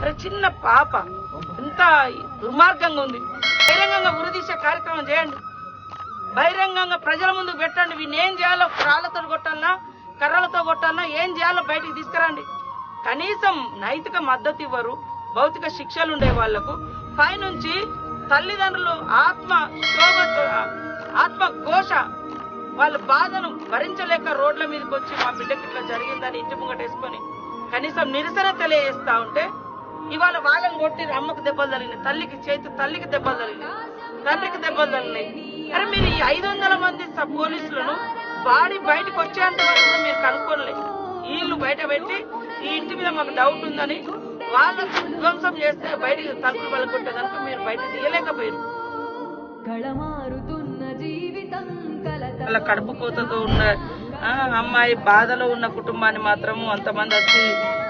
మరి చిన్న పాప ఎంత దుర్మార్గంగా ఉంది. బహిరంగంగా ఉరిదీసే కార్యక్రమం చేయండి, బహిరంగంగా ప్రజల ముందుకు పెట్టండి. వీళ్ళు ఏం చేయాలో, రాళ్లతో కొట్టాలన్నా కర్రలతో కొట్టాలన్నా ఏం చేయాలో బయటికి తీసుకురండి. కనీసం నైతిక మద్దతు ఇవ్వరు, భౌతిక శిక్షలు ఉండే వాళ్లకు. పైనుంచి తల్లిదండ్రులు ఆత్మ ఘోష, వాళ్ళ బాధను భరించలేక రోడ్ల మీదకి వచ్చి మా బిడ్డకి ఇట్లా జరిగిందని ఇంటి ముంగటేసుకొని కనీసం నిరసన తెలియజేస్తా ఉంటే, ఇవాళ వాళ్ళని కొట్టి అమ్మకు దెబ్బలు తగిలినాయి, తల్లికి దెబ్బలు తగిలినాయి, తండ్రికి దెబ్బలు తగిలినాయి. అరే మీరు ఈ 500 మంది పోలీసులను బాడీ బయటకు వచ్చేంత వరకు మీరు కనుక్కోలేదు. వీళ్ళు బయట పెట్టి ఈ ఇంటి మీద మాకు డౌట్ ఉందని వాళ్ళకు ధ్వంసం చేస్తే బయటికి తలుపులు వాళ్ళ కొట్టే కనుక మీరు బయట తీయలేకపోయారు. వాళ్ళ కడుపు కోతతో ఉన్న అమ్మాయి బాధలో ఉన్న కుటుంబాన్ని మాత్రము అంతమంది వచ్చి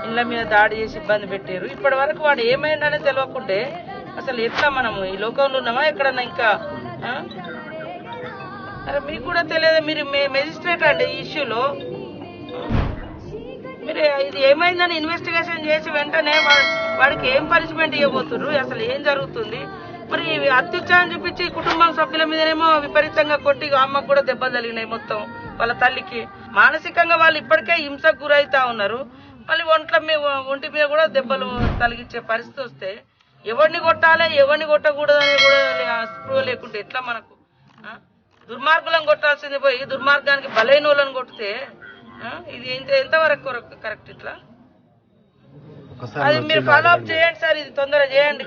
ఇళ్ల మీద దాడి చేసి ఇబ్బంది పెట్టారు. ఇప్పటి వరకు వాడు ఏమైందనే తెలియకుంటే అసలు ఎట్లా మనము ఈ లోకంలో ఉన్నామా ఎక్కడన్నా ఇంకా? అరే మీకు కూడా తెలియదు, మీరు మెజిస్ట్రేట్ అండి ఈ ఇష్యూలో. మీరు ఇది ఏమైందని ఇన్వెస్టిగేషన్ చేసి వెంటనే వాడికి ఏం పనిష్మెంట్ ఇవ్వబోతున్నారు, అసలు ఏం జరుగుతుంది? మరి అత్యుత్సాహం చూపించి కుటుంబం సభ్యుల మీదనేమో విపరీతంగా కొట్టి అమ్మకు కూడా దెబ్బలు తగిలినాయి. మొత్తం వాళ్ళ తల్లికి మానసికంగా వాళ్ళు ఇప్పటికే హింసకు గురైతా ఉన్నారు. మళ్ళీ ఒంటి మీద కూడా దెబ్బలు తగిలించే పరిస్థితి వస్తే ఎవరిని కొట్టాలి ఎవరిని కొట్టకూడదు అని కూడా స్పృహ లేకుంటే ఎట్లా మనకు? దుర్మార్గులను కొట్టాల్సింది పోయి దుర్మార్గానికి బలైన వాళ్ళని కొడితే ఇది ఎంతవరకు కరెక్ట్? ఇట్లా అది మీరు ఫాలో అప్ చేయండి సార్, ఇది తొందరగా చేయండి.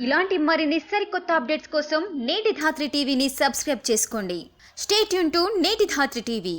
ఇలాంటి మరిన్ని సరికొత్త అప్డేట్స్ కోసం నేటి ధాత్రి టీవీని సబ్స్క్రైబ్ చేసుకోండి. స్టే ట్యూన్ టు నేటి ధాత్రి టీవీ.